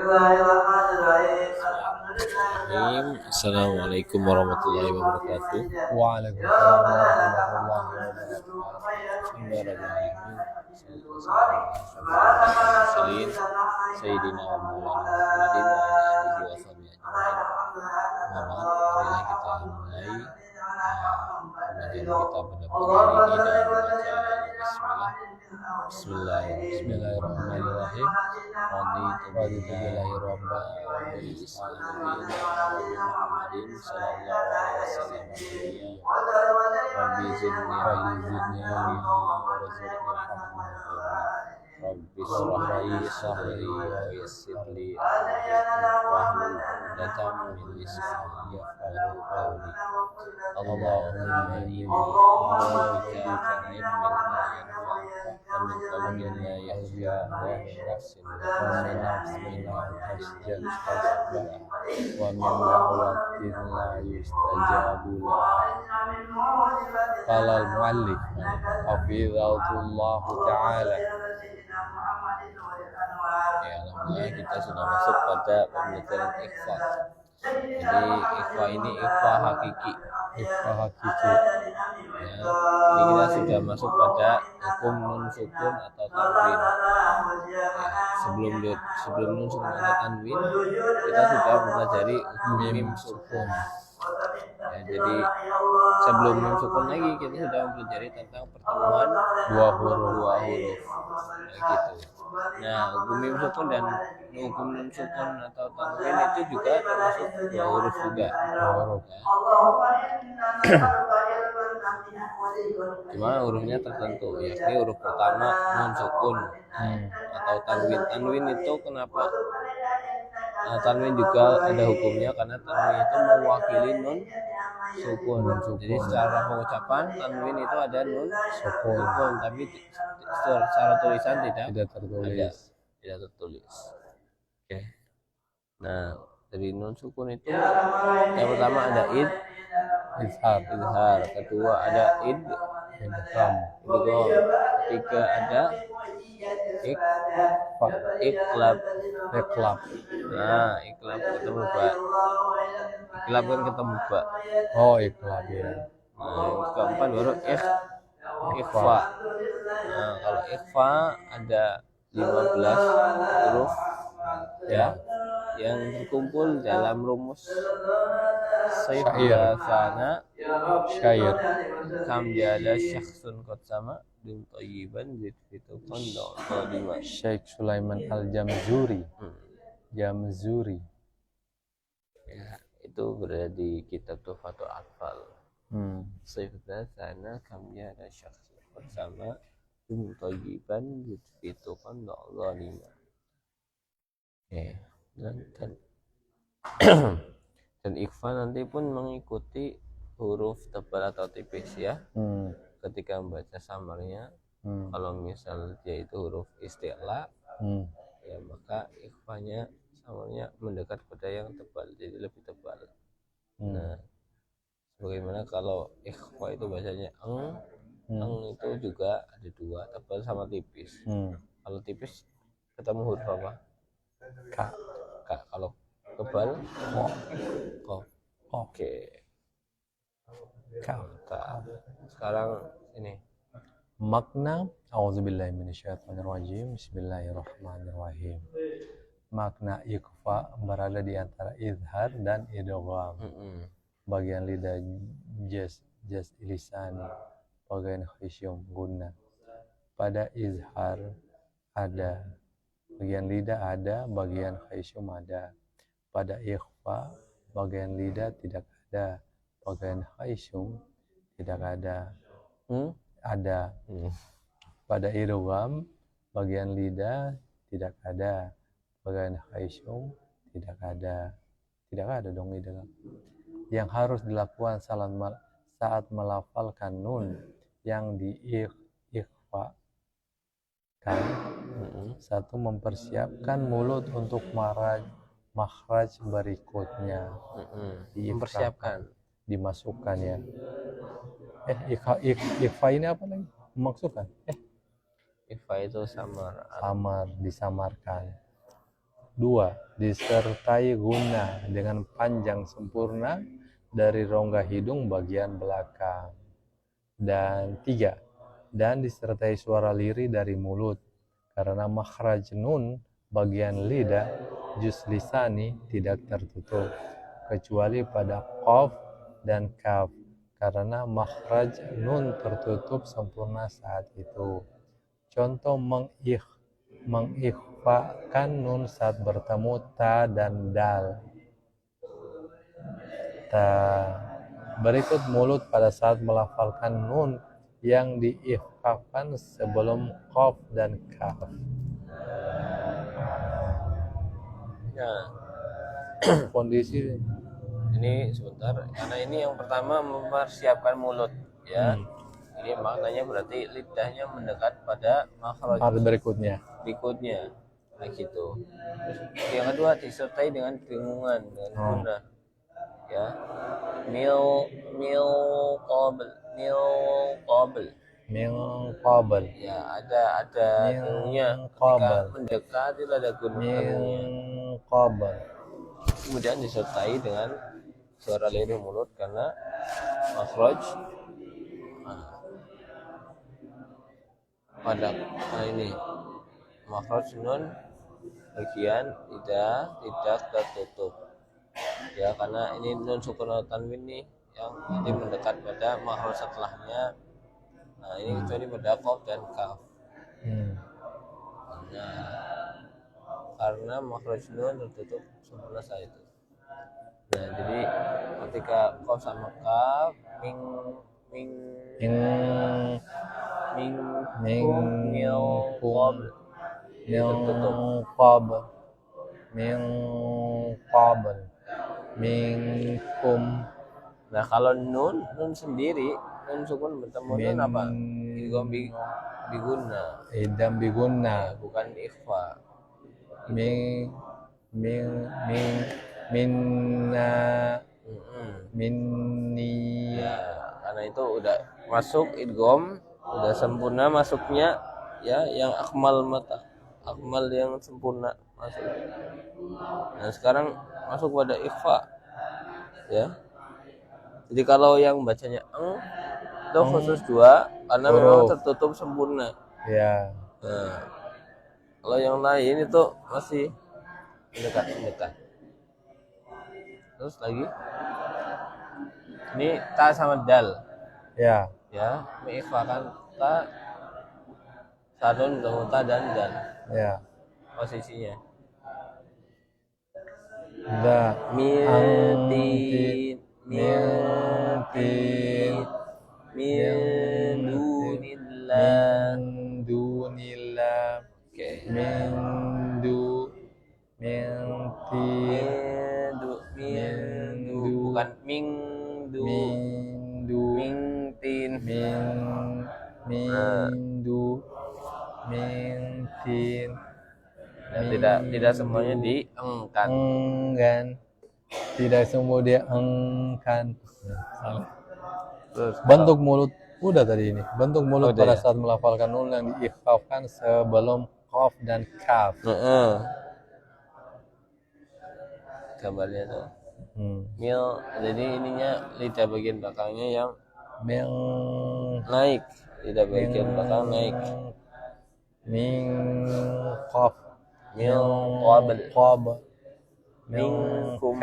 Bismillahirrahmanirrahim. Assalamualaikum warahmatullahi wabarakatuh. Waalaikumsalam warahmatullahi wabarakatuh. Sayyidina wa maulana Muhammadin wa ala alihi wa sahbihi ajma'in. Marilah kita mulai pembelajaran kita pada pagi hari ini dengan membaca Bismillahirrahmanirrahim. Raditu billahi rabban wa bil Islam Muhammadin sallallahu alaihi wasallam. Rabbi zidni ilma warzuqni rahmah. Rabbi shrah li sadri wa yassir li amri wahlul 'uqdatam min lisani yafqahu qawli. Allahumma inni a'udzubika min ilmin la yanfa' wa min qalbin la yakhsha wa min nafsin la tashqa wa min da'watin la yustajabu laha. Qala al-muallif hafizahullah ta'ala. Ya, alhamdulillah kita sudah masuk pada pembelajaran ikhfa. Jadi ikhfa ini ikhfa hakiki. Ikhfa hakiki. Ya, jadi kita sudah masuk pada hukum nun sukun atau tanwin. Ya, sebelum nun sukun atau tanwin kita sudah mempelajari hukum mim sukun. Ya, jadi sebelum mim sukun lagi kita sudah mempelajari tentang pertemuan dua huruf. Ya, gitu. Nah, hukum mim sukun dan hukum nun sukun atau tanwin itu juga termasuk dua huruf juga. Dua huruf. Ya. Cuma hurufnya tertentu, yakni huruf pertama nun sukun atau tanwin. Tanwin itu kenapa? Nah, tanwin juga ada hukumnya karena tanwin itu mewakili nun sukun. Jadi secara pengucapan tanwin itu ada nun sukun, tapi secara tulisan tidak tertulis. Oke. Nah, dari nun sukun itu yang pertama ada izhar, kedua ada idgham, ketiga ada iqlab. Nah, iqlab ketemu ba. Iqlab kan ketemu ba. Oh, iqlab ya. Nah, yang keempat baru ikhfa. Nah, kalau ikhfa ada 15 huruf ya yang terkumpul dalam rumus sana Syair. kam jada syakhsun qad sama bil thayyiban zitu qandal qadima. Syekh Sulaiman Al-Jamzuri. Jamzuri. Ya, itu berada di kitab Tuhfatul Atfal. Sana kam jada syakhsun qad sama bil thayyiban zitu qandal qadima. Oke. Dan ikhfa nanti pun mengikuti huruf tebal atau tipis ya. Ketika membaca samarnya, kalau misal dia itu huruf isti'la, ya maka ikhfanya samarnya mendekat pada yang tebal, jadi lebih tebal. Nah, bagaimana kalau ikhfa itu bacanya eng itu juga ada dua, tebal sama tipis. Kalau tipis ketemu huruf apa? Ka. Kalau tebal kok. Oke. Sekarang ini makna auzubillahi minasyaitonirrajim. Bismillahirrahmanirrahim. Makna ikhfa berada di antara izhar dan idgham. Bagian lidah jas lisani, bagian khasyum guna. Pada izhar ada, bagian lidah ada, bagian khasyum ada. Pada ikhfa bagian lidah tidak ada, bagian khasyum tidak ada. Ada. Pada idgham bagian lidah tidak ada, bagian khasyum tidak ada. Tidak ada dong idgham. Yang harus dilakukan saat melafalkan nun yang di ikhfa kan, satu, mempersiapkan mulut untuk makhraj berikutnya. Mempersiapkan, dimasukkan ya. Ikhfa ini apa lagi? Memasukkan. Ikhfa itu samar, disamarkan. 2. Disertai guna dengan panjang sempurna dari rongga hidung bagian belakang. Dan 3. Dan disertai suara lirih dari mulut, karena makhraj nun bagian lidah juz lisani tidak tertutup kecuali pada qaf dan kaf, karena makhraj nun tertutup sempurna saat itu. Contoh mengikhfakan nun saat bertemu ta dan dal. Ta. Berikut mulut pada saat melafalkan nun yang diikhfakan sebelum qaf dan kaf. Nah, Kondisi ini sebentar, karena ini yang pertama mempersiapkan mulut ya. Ini maknanya berarti lidahnya mendekat pada makhraj berikutnya. nah gitu. Terus yang kedua disertai dengan dengungan, dengan guna ya. Mil qabl ya, ada dengungnya ketika mendekat itu ada dengungnya. Kemudian disertai dengan suara lirih mulut karena makhraj pada ini makhraj nun bagian tidak tertutup ya, karena ini nun sukun atau tanwin nih yang nanti mendekat pada makhraj setelahnya. Nah ini kecuali pada qaf dan kaf. Nah, karena makhraj nun tertutup sempurna saat itu. Nah jadi ketika qaf sama kaf minkum. Nah kalau nun sendiri, nun sukun bertemu nun apa? Idgham biguna ya, bukan ikhfa. Minna minni ya, karena itu udah masuk idgham, udah sempurna masuknya ya, yang akmal yang sempurna masuk. Nah sekarang masuk pada ikhfa ya. Jadi kalau yang bacanya itu khusus 2 karena memang tertutup sempurna ya. Nah kalau yang lain itu masih mendekat. Terus lagi ini ta sama dal ya, mengikhfakan ta, sadun, ta dan dal ya. posisinya min dunillah. Oke. Bukan mintin. Tidak semuanya diengkan. Tidak semua dia engkan. Bentuk mulut udah tadi ini. Bentuk mulut pada saat melafalkan nun yang diikhfafkan sebelum qaf dan kaf. Gambarnya tuh. Jadi ininya lidah bagian belakangnya yang naik. Lidah bagian belakang naik. Qaf. Minkum.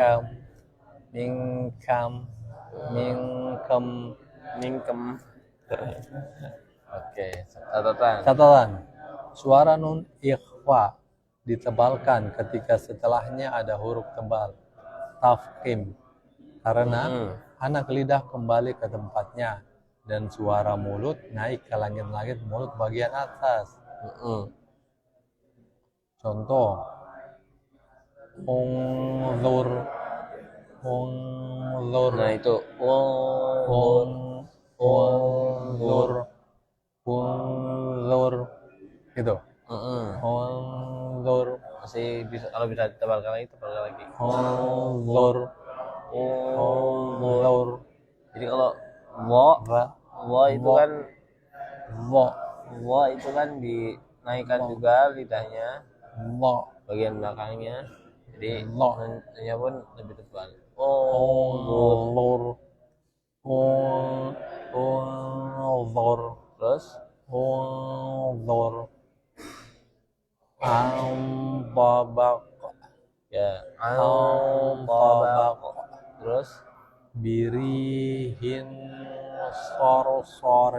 Oke, catatan. Suara nun ikhfa ditebalkan ketika setelahnya ada huruf tebal tafkhim, karena anak lidah kembali ke tempatnya dan suara mulut naik ke langit-langit mulut bagian atas. Contoh unzur. Nah itu unzur gitu. Unzur masih bisa, kalau bisa ditebalkan lagi. Unzur. Jadi kalau wa itu kan dinaikkan juga lidahnya. bagian belakangnya, jadi Lo. nunnya pun lebih tebal. Unzur. Unzur. Terus Unzur. Antabaq. ya Antabaq. terus Birihin sor-sor.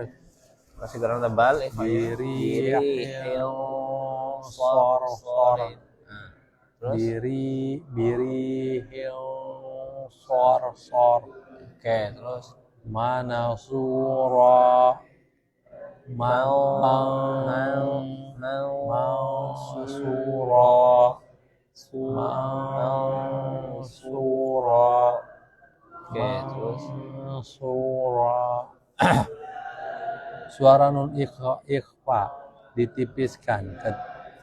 masih kurang tebal Birihin sor-sor. Nah, terus Birihin sor-sor. oke, terus Mana surah. mau Surah. Surah. oke, terus Surah. Suara nun ikhfa ditipiskan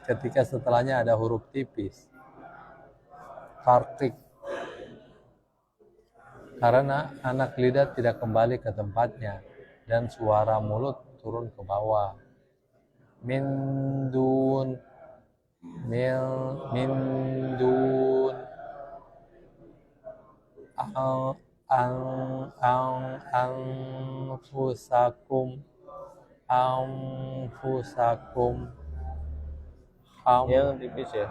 ketika setelahnya ada huruf tipis. Tarkik. Karena anak lidah tidak kembali ke tempatnya dan suara mulut turun ke bawah. Min dun. Anfusakum. yang tipis ya.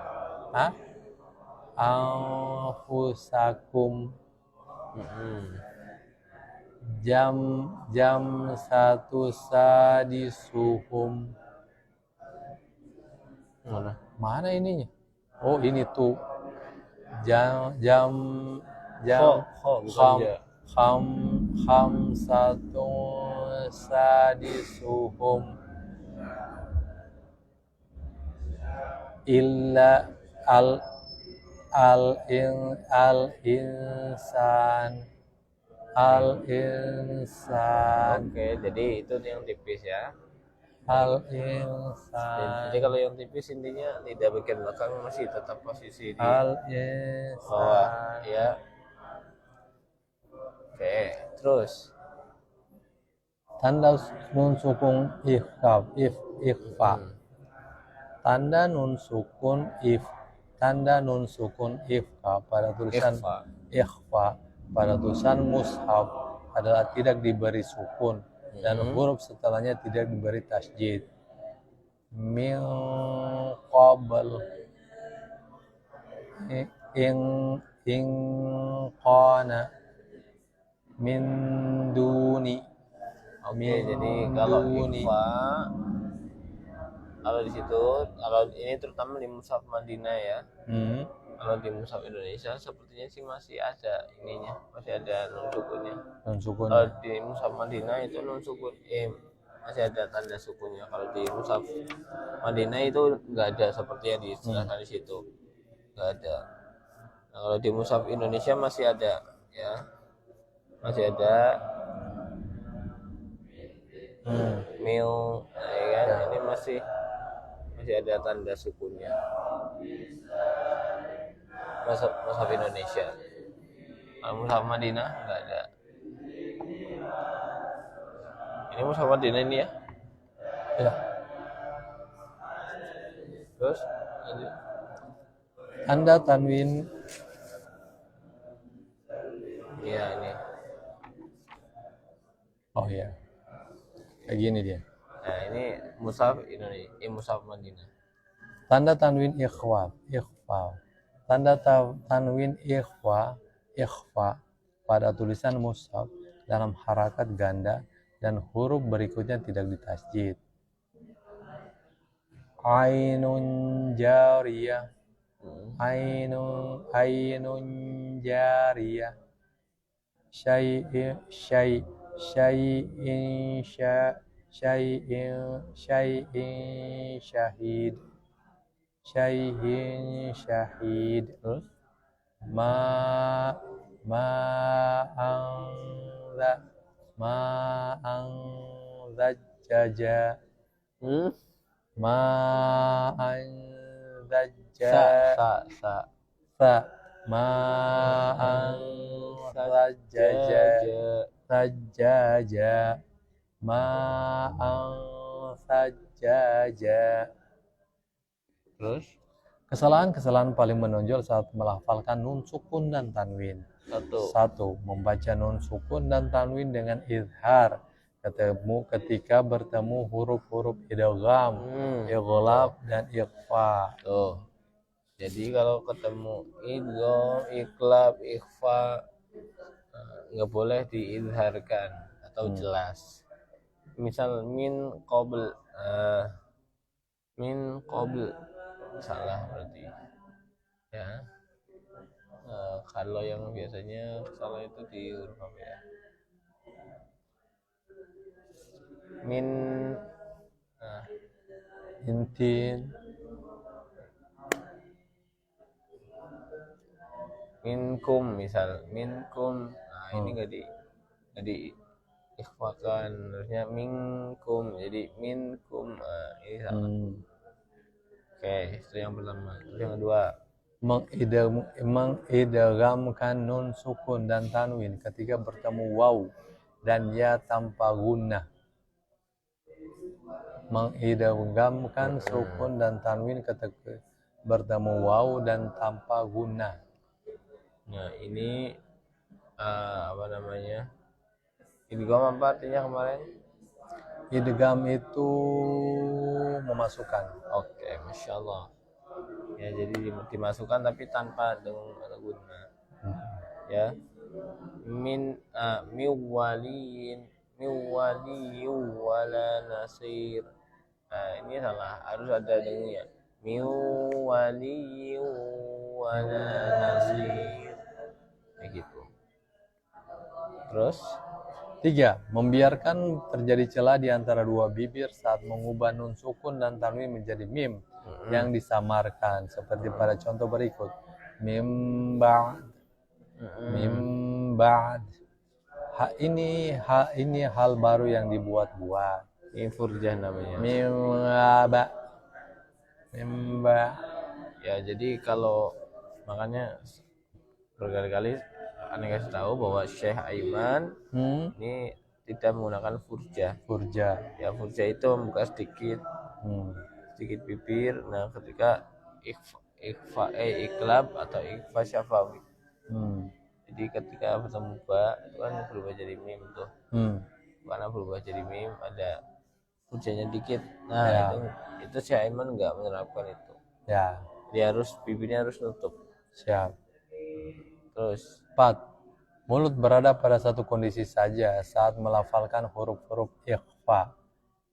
Anfusakum. Jam 1 sadisuhum. Mana ininya? Oh, ini tuh. Jam khamsatu sadisuhum. Illa al-insan. Oke, jadi itu yang tipis ya. Al-insan. Jadi kalau yang tipis intinya lidah bagian belakang masih tetap posisi di Al-insan. bawah ya. Oke, terus Tanda nun sukun ikhfa. Tanda nun sukun ikhfa pada tulisan ikhfa pada tulisan mushaf adalah tidak diberi sukun dan huruf setelahnya tidak diberi tasjid. Min qabl. In qana. Min duni. Oke, jadi kalau ikhfa, kalau di situ, kalau ini terutama di mushaf Madinah ya. Kalau di mushaf Indonesia sepertinya sih masih ada ininya, masih ada nun sukunnya. Kalau di mushaf Madinah itu nun sukun masih ada tanda sukunnya. Kalau di mushaf Madinah itu nggak ada seperti yang dijelaskan di situ, nggak ada. Nah, kalau di mushaf Indonesia masih ada ya, masih ada mil, ya kan? Ini masih ada tanda sukunnya. Mushaf Indonesia. Kalau mushaf Madinah nggak ada. Ini mushaf Madinah ini ya. Ya. Terus lanjut. Tanda tanwin. Iya ini. Oh ya. Kayak gini dia. Nah ini mushaf Indonesia, mushaf Madinah. Tanda tanwin ikhfa. Tanda tanwin ikhfa pada tulisan mushaf dalam harakat ganda dan huruf berikutnya tidak ditasjid. Ainun jariyah. Ainun jariyah. Syai'in syahid. Terus ma'an zajjaja. Ma'an zajjaja. Ma'an sajjaja. Ma'an sajjaja. Terus Kesalahan-kesalahan paling menonjol saat melafalkan nun sukun dan tanwin. Satu, membaca nun sukun dan tanwin dengan idhar ketika bertemu huruf-huruf idgham, ighlab dan ikhfa. Jadi kalau ketemu idgham, iklab, ikhfa nggak boleh diidharkan atau jelas. Misal min qabl, salah berarti ya. Kalau yang biasanya salah itu di huruf apa ya? Min Intin, minkum, misal minkum, ini nggak di ikhfakan, harusnya minkum, jadi minkum. Ini salah. Oke, itu yang pertama. Terus yang kedua, mengidghamkan nun sukun dan tanwin ketika bertemu waw dan ya tanpa gunnah. Mengidghamkan sukun dan tanwin ketika bertemu waw dan tanpa gunnah. Nah, ini apa namanya? Idgham apa artinya kemarin? Idgham itu memasukkan. Oke, masya Allah. Ya, jadi dimasukkan tapi tanpa dengan guna. Ya, miwaliyin wala nasir. Nah, ini salah, harus ada dengannya. Miwaliyin wala nasir. Kayak gitu. Terus 3. Membiarkan terjadi celah di antara dua bibir saat mengubah nun sukun dan tanwin menjadi mim yang disamarkan seperti pada contoh berikut. Mim ba'd. Mim ba'd. Ini hal baru yang dibuat-buat. ini furjah namanya. Mim ba. Ya, jadi kalau makanya berkali-kali Anda kasih tahu bahwa Syekh Aiman ini tidak menggunakan furjah. Ya, furjah itu membuka sedikit bibir. Nah, ketika iklab atau ikhfa syafawi. Jadi ketika bertemu ba itu kan berubah jadi mim tuh. Karena berubah jadi mim ada furjahnya dikit. Nah, ya. itu Syekh Aiman enggak menerapkan itu. Ya. Dia bibirnya harus nutup. Siap. Terus 4. Mulut berada pada satu kondisi saja saat melafalkan huruf-huruf ikhfa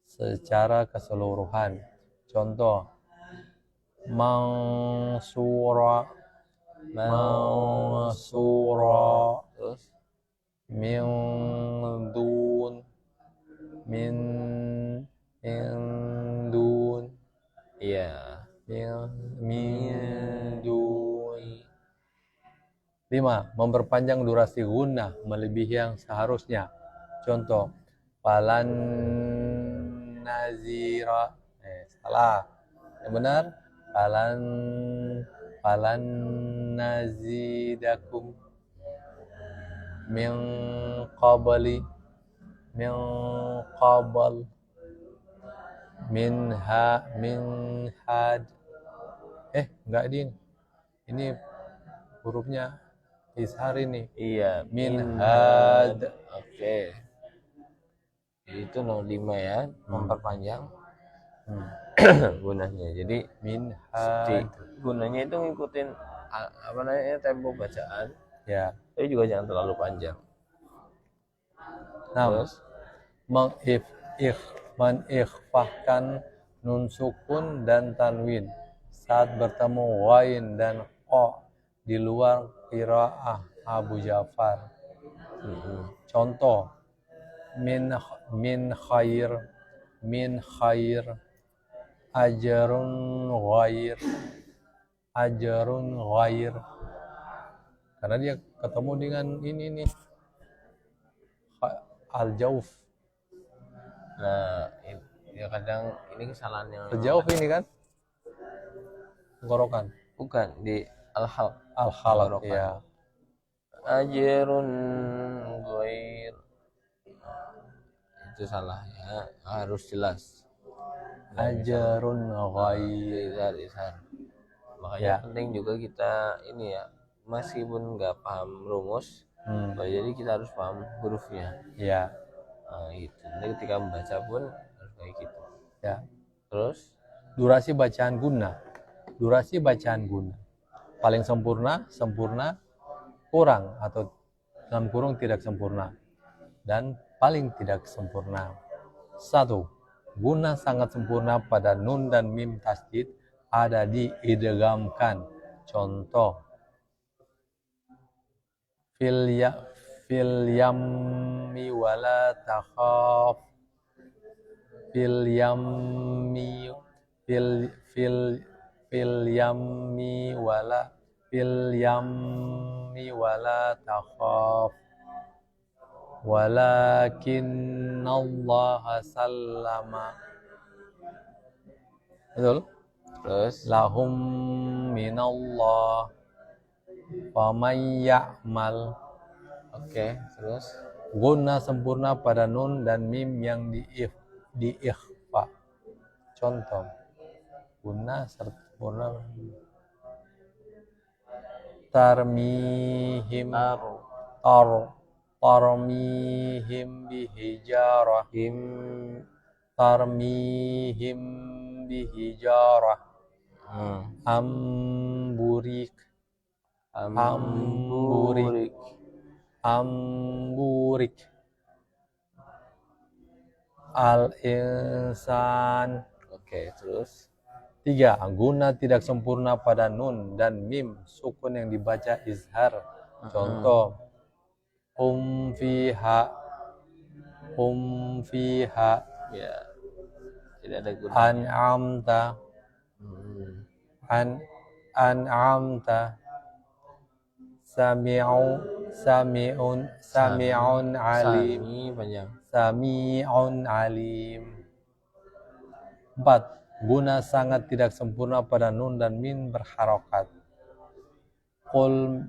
secara keseluruhan. Contoh, mansura, terus min dun, iya, min dun. 5. Memperpanjang durasi gunnah melebihi yang seharusnya. Contoh, falan nazira. Salah. Yang benar, falan nazidakum min qabl min had. Enggak ini hurufnya ishar ini. Iya, min had. Oke. Itu 05 ya, memperpanjang gunanya. Jadi min had. Gunanya itu ngikutin apa namanya tempo bacaan. Ya. Tapi juga jangan terlalu panjang. Terus mengikhfahkan nun sukun dan tanwin saat bertemu wain dan o di luar qiraah Abu Ja'far. Contoh, min khair ajrun ghair, karena dia ketemu dengan ini nih al-jauf. Nah, ya kadang ini kesalahan yang al-jauf ini kan tenggorokan, bukan di al-halq ya. Ajrun ghair, itu salah ya, harus jelas. Ajrun ghair. Izhar. Makanya penting juga kita ini ya, meskipun nggak paham rumus, jadi kita harus paham hurufnya. Ya. Nah, gitu. Jadi ketika membaca pun harus kayak gitu. Ya. Terus Durasi bacaan guna. Durasi bacaan guna. Paling sempurna, sempurna, kurang atau dalam kurung tidak sempurna, dan paling tidak sempurna. 1. Guna sangat sempurna pada nun dan mim tasdid ada diidghamkan. Contoh, fil yammi wala takhaf. Fil yammi wala takhaf. Walakinnallaha sallama. Betul? terus Lahum minallah faman ya'mal. oke, terus Guna sempurna pada nun dan mim yang diikhfa. Contoh, guna sempurna tarmihim tarmihim bihijarah. Tarmihim bihijarah. Amburik al-insan. Oke, terus 3. Guna tidak sempurna pada nun dan mim sukun yang dibaca izhar. Contoh, fiha. ya tidak ada guna. An'amta. Sami'un alim. Sami'un alim. 4. Guna sangat tidak sempurna pada nun dan mim berharokat. Qul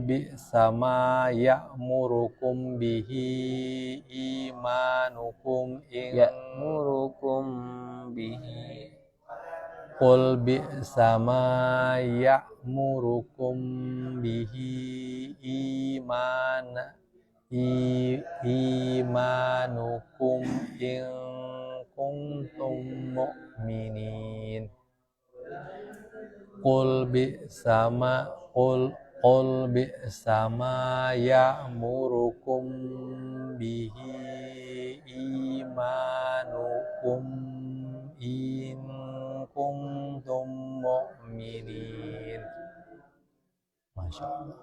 bi'sa ma ya'murukum bihi imanukum Qul bi'sa ma ya'murukum bihi imanukum in kuntum mu'minin. Qul bi'sa ma ya'murukum bihi imanukum in kuntum mu'minin. Masya Allah.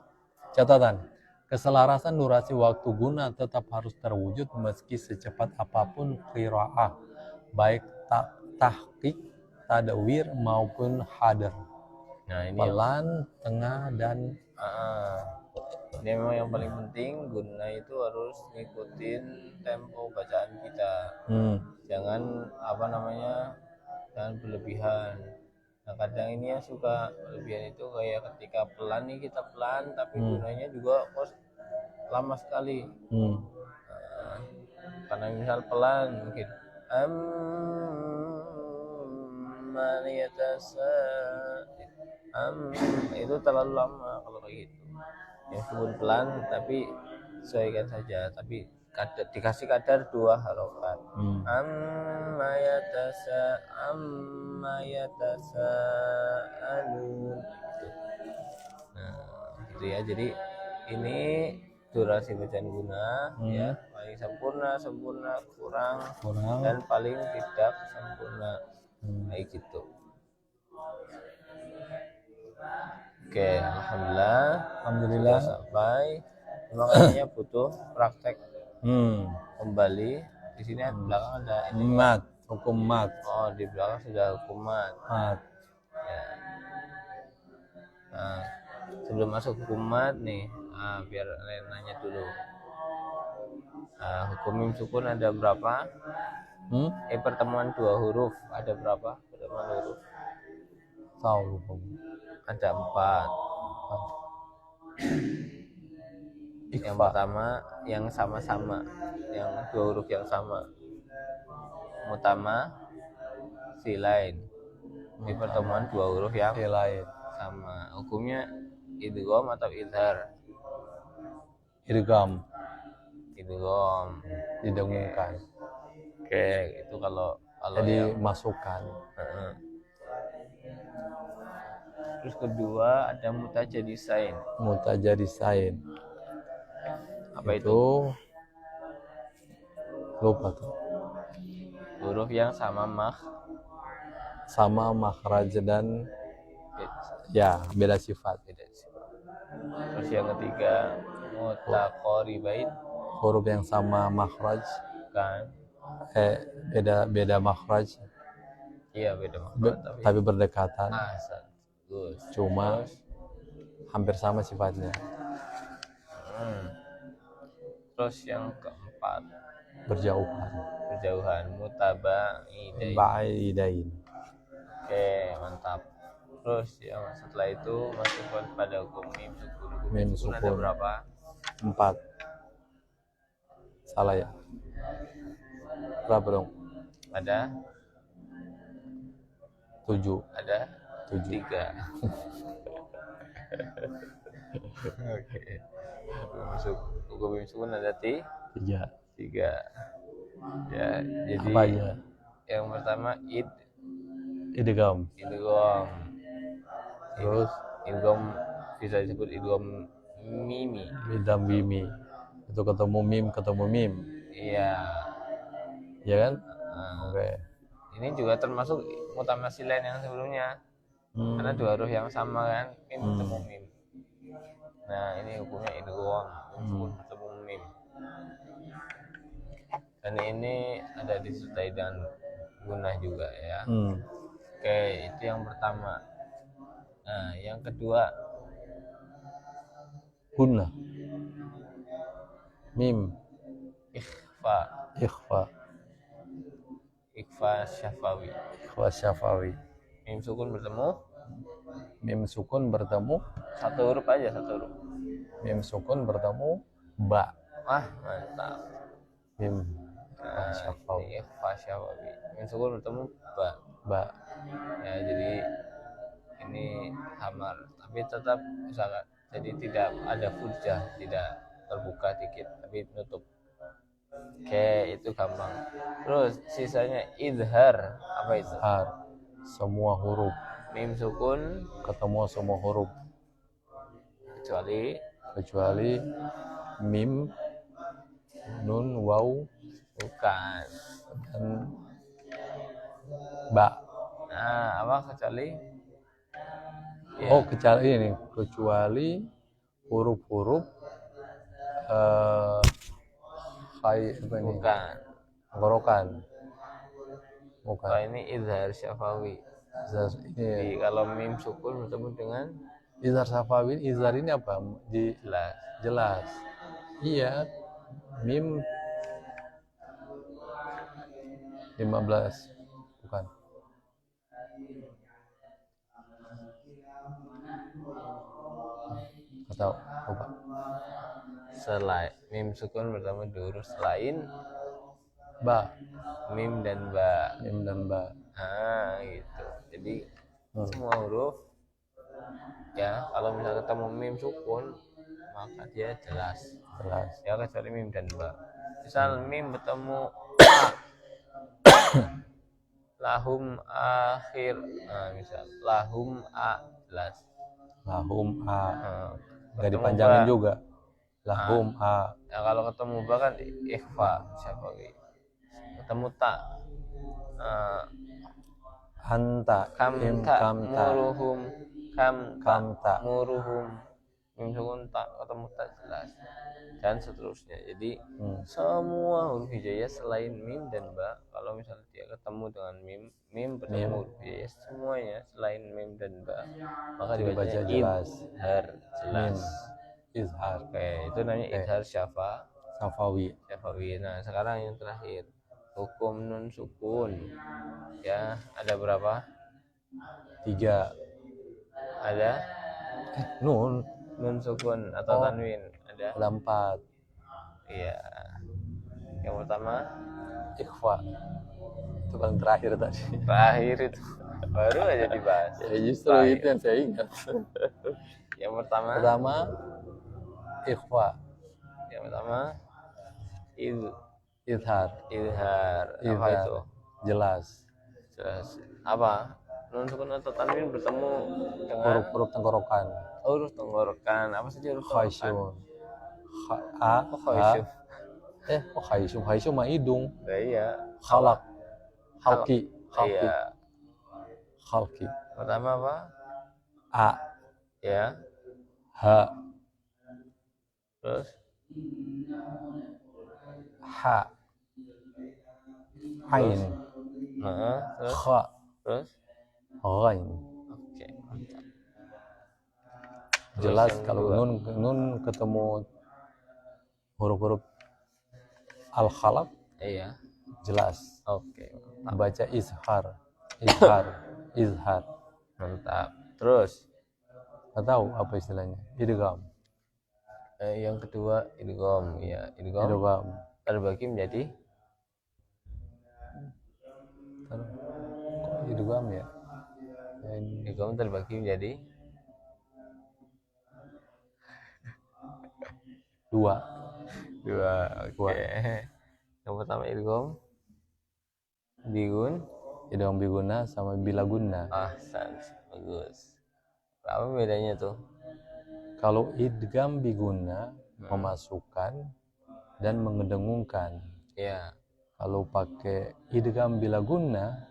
Catatan, keselarasan durasi waktu guna tetap harus terwujud meski secepat apapun qiraah, baik tahqiq, tadwir maupun hadar. Nah, ini pelan, tengah, dan ini memang yang paling penting. Guna itu harus ngikutin tempo bacaan kita. Jangan jangan berlebihan. Nah, kadang ini yang suka berlebihan itu kayak ketika pelan nih, kita pelan tapi gunanya juga lama sekali. Karena misal pelan mungkin itu terlalu lama kalau kayak gitu. Meskipun pelan tapi sesuaikan saja, tapi dikasih kadar 2 harokat. Amma yatasa'alun gitu. Nah, gitu ya. Jadi ini durasi bacaan guna ya, paling sempurna, kurang, dan paling tidak sempurna. Kayak gitu. Oke, alhamdulillah sudah sampai. Makanya butuh praktek kembali. Di sini di belakang ada ini hukum mat. Oh, di belakang sudah hukum mat. Ya. Nah, sebelum masuk hukum mat nih, biar kalian nanya dulu. Hukum mim sukun ada berapa? Pertemuan 2 huruf ada berapa? Pertemuan huruf? Tahu. Ada 4. Yang pertama yang sama-sama, yang 2 huruf yang sama. Mutama, silain. Ini pertemuan 2 huruf yang silain. sama. Hukumnya idgham atau idhar? Idgham, Idgham. didengungkan. Oke, itu kalau Jadi yang masukkan. Terus kedua ada mutajadisain. Mutajadisain. Apa itu? Lupa tuh. Huruf yang sama makhraj dan ya beda sifat. Terus yang ketiga mutaqaribain. Huruf yang sama makhraj Kan? beda makhraj. Iya, beda makhraj tapi berdekatan. Bagus. Cuma hampir sama sifatnya. Terus yang keempat berjauhan mutaba'idain. Oke, mantap. Terus yang setelah itu masukkan pada hukum mim sukun. Ada berapa? 4. Salah ya? Berapa dong? Ada 7. Ada 3. Oke. Hukum mim sukun ada 3. Ya, jadi apa aja? Yang pertama idgham. Terus idgham bisa disebut idgham mimi. Itu ketemu mim. Iya. Ya kan? Oke. Ini juga termasuk mutamasilain yang sebelumnya. Karena dua huruf yang sama kan, mim ketemu mim. Nah, ini hukumnya idgham, ketemu mim. Dan ini ada disertai dengan gunnah juga ya. Oke, itu yang pertama. Nah, yang kedua gunnah. Mim. Ikhfa syafawi. Mim sukun bertemu satu huruf aja. Mim sukun bertemu ba. Mantap. Mim ikhfa syafawi. Mim sukun bertemu ba. Ya, jadi ini hamar, tapi tetap usahakan jadi tidak ada furjah, tidak terbuka dikit, tapi nutup. Oke, itu gampang. Terus sisanya idhar. Apa itu? Semua huruf. Mim sukun ketemu semua huruf kecuali mim, nun, waw, bukan, dan ba. Apa kecuali? Kecuali huruf-huruf tenggorokan. Bukan. Ini izhar syafawi. Jadi kalau mim sukun bertemu dengan izhar syafawi. Izhar ini apa? Jelas. Iya. Mim 15. Bukan. Atau lupa. Selain mim sukun bertemu dua huruf selain ba. Mim dan ba. Gitu. Jadi semua huruf ya, kalau misalnya ketemu mim sukun maka dia jelas. Ya, kecuali mim dan ba. Misal mim bertemu lahum akhir. Misal lahum jelas. Nggak dipanjangin juga. Lahum Ya, kalau ketemu ba kan ikhfa syafawi. Ketemu ta anta, muruhum mim sukun ta, ketemu ta jelas, dan seterusnya. Jadi semua huruf hijaiyah selain mim dan ba, kalau misalnya dia ketemu dengan mim bertemu huruf hijaiyah semuanya selain mim dan ba, maka dibaca jelas. Izhar. Oke, itu namanya izhar syafawi. Nah, sekarang yang terakhir, hukum nun sukun. Ya, ada berapa? 3. Ada nun sukun atau tanwin ada 4. Iya. Yang pertama ikhfa. Itu paling terakhir tadi. Terakhir itu Baru aja dibahas. Ya justru Baik. itu yang saya ingat. Yang pertama, Ikhfa, yang pertama idhar, izhar. Apa itu? jelas. Jelas. Apa? Nun sukun atau tanwin bertemu dengan Huruf-huruf tenggorokan. huruf tenggorokan. Apa saja huruf tenggorokan? Khaysyun. Oh, khaysyum. Khaysyum. Khaysyum mah hidung. Nah, iya. Khalaq. Khalaq. Khalqi. Iya. Khalqi. Pertama apa? A. Ya. Ha. Terus Ha. Ain. terus Kha. terus Ghain. oke, mantap. Terus Jelas yang kalau kedua. nun ketemu huruf-huruf al-khalaq Iya. jelas. Oke, mantap. Baca izhar. Izhar. Mantap. Terus Nggak tahu apa istilahnya. Idgham. yang kedua idgham. Ya, idgham Idgham. terbagi menjadi Kok idgham ya? idgham terbagi menjadi Dua. Oke. Yang pertama idgham bigun. Idgham biguna sama bilaguna. Bagus. Apa bedanya tuh? Kalau idgham biguna memasukkan dan mengedengungkan. Ya. Kalau pakai idgham bilaguna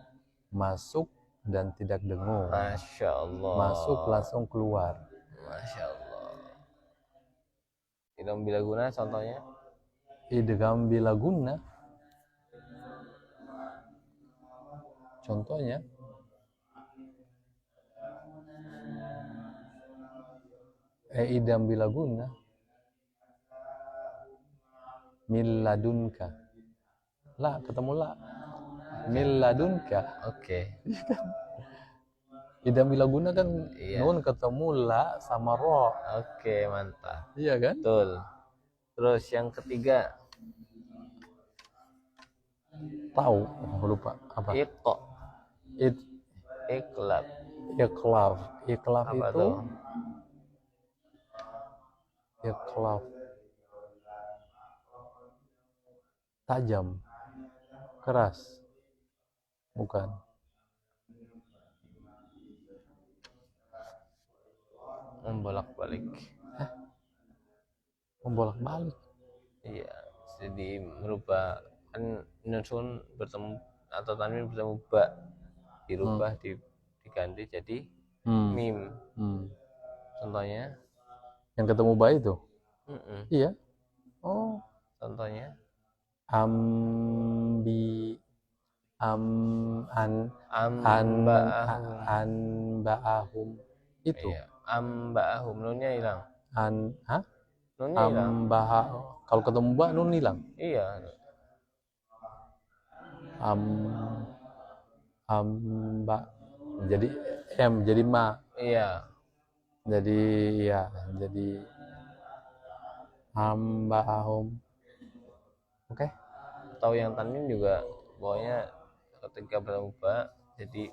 masuk dan tidak dengung. Masya Allah. Masuk langsung keluar. Masya Allah. Idgham bilaguna contohnya? Idgham bilaguna contohnya idgham bilaguna min ladunka. La, ketemu la. Min ladunka. Oke. Idgham bilaguna kan Iya. nun ketemu la sama ro. Oke, mantap. Iya kan? Betul. Terus yang ketiga, Tahu, lupa apa? iqo. Iqlab. Iqlaf. Iqlaf Apa itu tuh? iqlaf. Tajam. Keras. Bukan. Membolak-balik. Membolak-balik. Iya, jadi merubah kan nun bertemu atau tanwin bertemu ba, dirubah diganti jadi mim. Contohnya? Yang ketemu ba itu? Iya. Oh. Contohnya? Anba'ahum itu. Iya. Amba'ahum, nunnya hilang. Nunnya hilang. Kalau ketemu ba nun hilang. Iya. Amba jadi jadi ma. Iya. Jadi amba'ahum. Oke. Atau yang tanwin juga pokoknya ketika bertemu ba jadi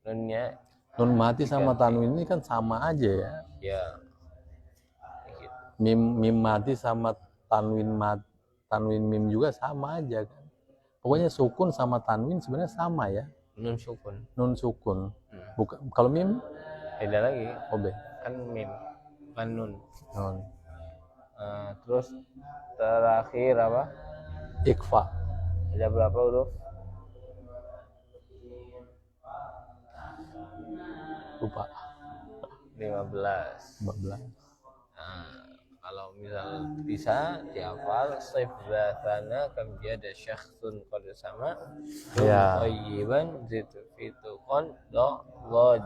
nunnya nun mati sama tanwin ini kan sama aja ya. Ya. Mim mati sama tanwin mim juga sama aja kan. Pokoknya sukun sama tanwin sebenarnya sama ya. Nun sukun. Bukan kalau mim beda lagi. Kan mim, bukan nun. Terus terakhir apa? Ikhfa. Ada berapa huruf? Lupa. 15. Kalau misal bisa dihafal sifdatana kam ada syakhsun qad sama thayyiban zitu fituqan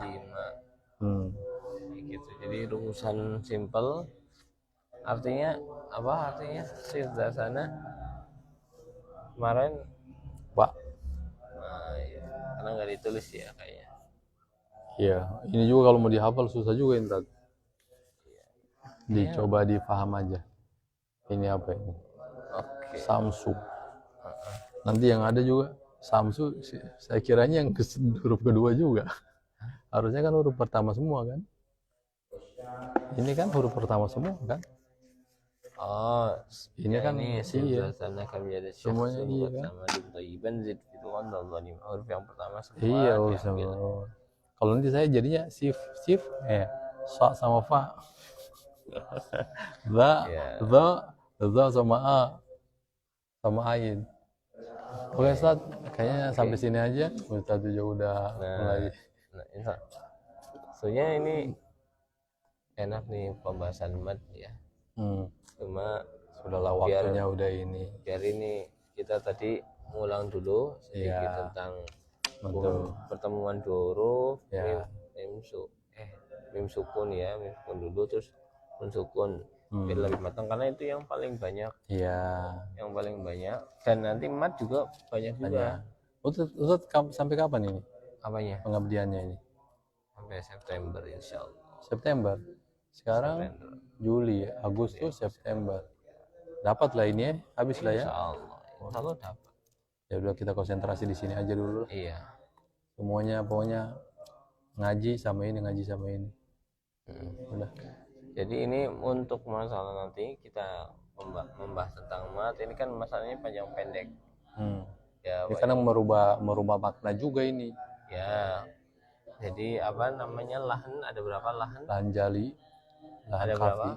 dima. Gitu. Jadi rumusan simple. Artinya apa artinya sifdatana? Kemarin Pak. Ya. Karena nggak ditulis ya kayaknya. Iya, ini juga kalau mau dihafal susah juga Indra. Dicoba difaham aja. Ini apa ini? Oke. Samsu. Nanti yang ada juga Samsu, saya kiranya yang huruf kedua juga. Harusnya kan huruf pertama semua kan? Ini kan huruf pertama semua kan? Oh, Ini ya kan ini iya. sebenarnya kami ada Semuanya iya buat kan? sama di Thayyiban zid itu kan huruf yang pertama semua Iya, diambil. kalau nanti saya jadinya sif sa sama fa, za Ya, za sama a sama ain. Oke Ustaz, kayaknya sampai sini aja. Ustaz juga udah mulai. nah soalnya ini enak nih pembahasan mat ya. Cuma Sudahlah biar waktunya udah ini. ini kita tadi ngulang dulu sedikit Iya, tentang betul. pertemuan dua huruf Ya. mim sukun ya, mim sukun dulu terus nun sukun biar lebih matang karena itu yang paling banyak. Iya. Yang paling banyak dan nanti mat juga banyak juga. Ustaz sampai kapan ini Apanya? pengabdiannya ini? Sampai September insya Allah. September. Sekarang September. Juli, Agustus, September. Dapat lah ini ya, habis lah ya. Insya Allah dapat. Ya udah kita konsentrasi di sini aja dulu. Iya. Semuanya pokoknya ngaji sama ini. Udah. Jadi ini untuk masalah nanti kita membahas tentang mat ini kan masalahnya panjang pendek. Ya, ini kadang merubah makna juga ini. Ya. Jadi apa namanya lahan ada berapa lahan? Lahan jali, lahan ada kafi. Berapa?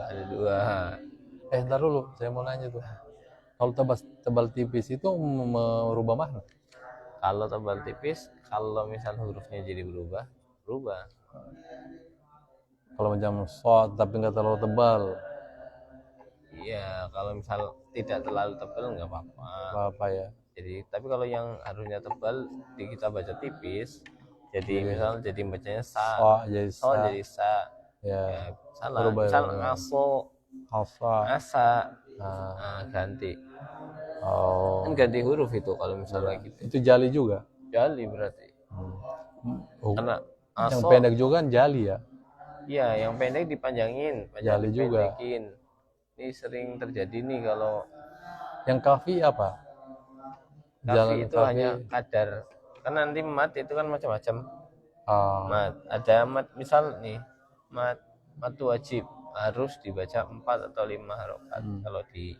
Ada dua. Ntar dulu, saya mau nanya tuh. Kalau tebal tipis itu merubah makna? Kalau tebal tipis, kalau misal hurufnya jadi berubah. Kalau macam short tapi nggak terlalu tebal. Iya, kalau misal tidak terlalu tebal nggak apa-apa. Ya. Jadi, tapi kalau yang harusnya tebal, kita baca tipis. Jadi misal jadi bacanya sa, jadi sa. Ya, salah. Misal asa, ganti. Kan ganti huruf itu kalau misalnya gitu. Itu jali juga. Jali berarti. Karena yang pendek juga kan jali ya. Iya, yang pendek dipanjangin, jali juga. Ini sering terjadi nih kalau yang kafi apa? Kafi itu hanya kadar. Kan nanti mat itu kan macam-macam. Mat, ada mat misal nih, mat wajib harus dibaca 4 atau 5 harokat. Kalau di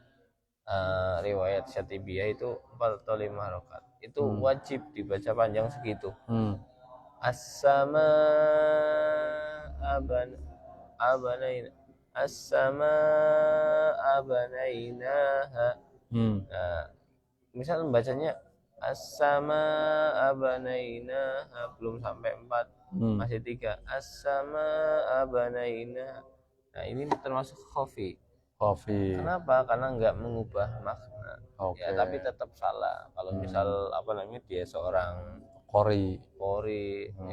riwayat Syatibiyah itu 4 atau 5 harokat. Itu wajib dibaca panjang segitu. As-sama abanaina as-sama abanainaha. Nah, misal membacanya as-sama abanainaha belum sampai 4, masih 3. As-sama abanainaha. Nah, ini termasuk khafi. Kenapa? Karena nggak mengubah makna. Ya, tapi tetap salah. Kalau misal dia seorang qori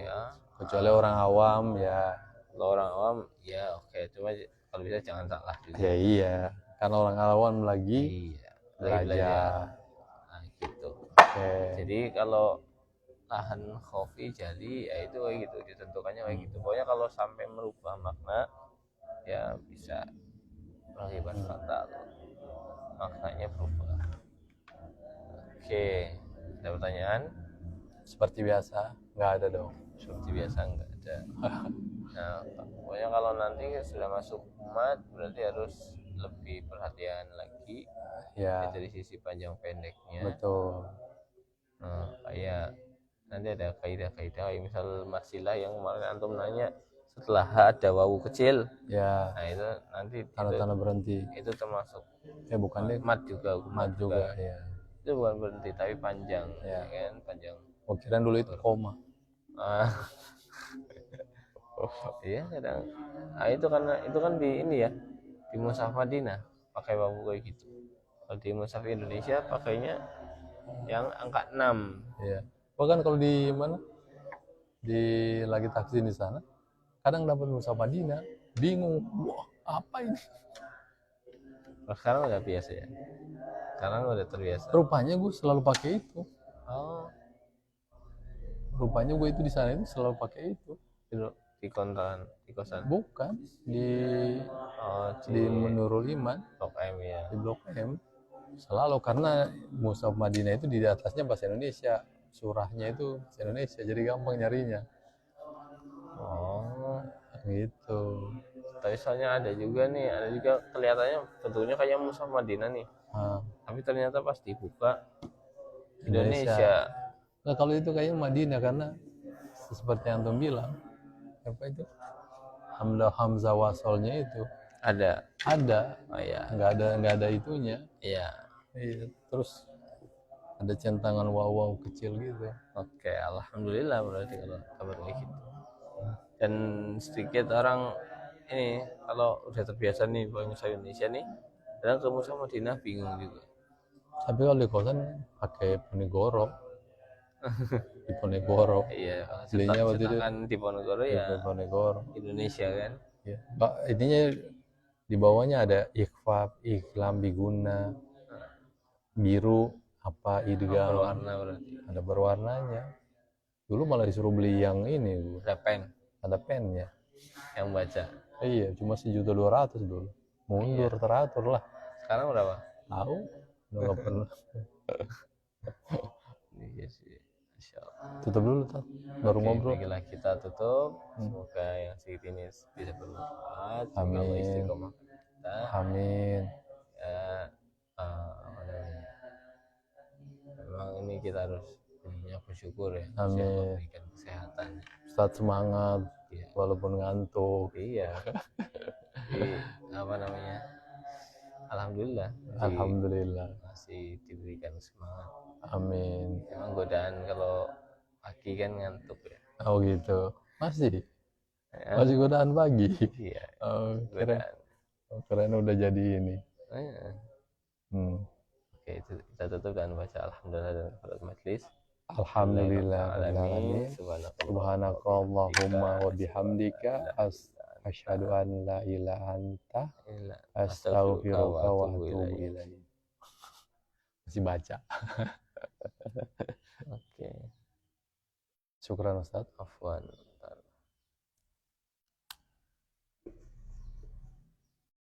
ya. Kecuali orang awam ya. Kalau orang awam ya oke. Cuma kalau bisa jangan salah juga. Ya iya. Karena orang awam lagi belajar. Nah, gitu. Jadi kalau lahan khafi jadi ya itu kayak gitu, ditentukannya kayak gitu. Pokoknya kalau sampai merubah makna ya bisa berakibat fatal. Maknanya berubah. Oke, ada pertanyaan? Seperti biasa, nggak ada dong. Seperti biasa nggak ada. Nah, pokoknya kalau nanti sudah masuk mat berarti harus lebih perhatian lagi ya dari sisi panjang pendeknya. Betul. Nah, kayak nanti ada kaidah-kaidah misal masilah yang kemarin antum nanya setelah H ada wawu kecil ya. Nah itu nanti tanda-tanda berhenti itu termasuk bukan deh mat juga ya. Itu bukan berhenti tapi panjang ya kan, panjang. Kirain dulu itu koma. Iya kadang. Nah itu karena itu kan di ini ya di mushaf Madinah pakai wawu kayak gitu. Kalau di mushaf Indonesia pakainya yang angka 6. Iya. Bahkan kalau di mana di lagi taksin di sana kadang dapat mushaf Madinah bingung, wah apa ini? Sekarang udah biasa ya. Sekarang udah terbiasa. Rupanya gue selalu pakai itu. Rupanya gue itu di sana itu selalu pakai itu. Di kontrakan, di kosan? Bukan, di Menurul Iman. Blok M ya. Di Blok M. Selalu karena mushaf Madinah itu di atasnya bahasa Indonesia, surahnya itu bahasa Indonesia, jadi gampang nyarinya. Oh, gitu. tapi soalnya ada juga kelihatannya bentuknya kayak Musa Madinah nih. Nah, Tapi ternyata pas dibuka Indonesia. Indonesia. Nah, kalau itu kayaknya Madinah karena seperti yang Antum bilang, apa itu? Hamzah wasolnya itu Ada. Oh ya. nggak ada itunya. Iya. Iya. Terus ada centangan waw kecil gitu. Oke, alhamdulillah berarti kalau kabar kayak gitu. Dan sedikit orang ini kalau udah terbiasa nih bahasa Indonesia nih, kadang ke Musa Madinah bingung juga. Tapi kalau di kosan pakai Ponegoro. Di Ponegoro. Iya, Belinya waktu itu cetakan di Ponegoro di ya Ponegoro. Indonesia kan. Ya. Ininya di bawahnya ada ikhfaf, iklam, biguna, biru, apa, idgham. Berwarna berarti. Ada berwarnanya. Dulu malah disuruh beli yang ini. Ada pen Ada pennya. yang baca. Iya, cuma 1.200.000 dulu. Mundur teratur lah. Sekarang berapa? Tahu? Udah nggak pernah. Iya sih. Masya Allah. Tutup dulu, Tat. Baru ngobrol. Baiklah, kita tutup. Semoga yang sedikit ini bisa bermanfaat. Semoga Allah Amin. istiqomah kita. Amin. Ya, apa namanya? Memang ini kita harus banyak bersyukur ya. Amin. Bisa memberikan kesehatan. Ustadz semangat, Iya. walaupun ngantuk. Iya. Jadi, apa namanya? Alhamdulillah. Alhamdulillah. Masih diberikan semangat. Amin. Emang godaan kalau pagi kan ngantuk ya. Oh gitu. Masih? Ya. Masih godaan pagi? Iya. Oh, Godaan. keren udah jadi ini. Ya. Oke, itu kita tutup dengan baca alhamdulillah dan kafarat majlis. Alhamdulillah alamin. Subhanakallahumma wa bihamdika asyhadu an la ilaha anta astaghfiruka wa atubu ilaik. Masih baca. Oke. Syukran Ustaz. Afwan.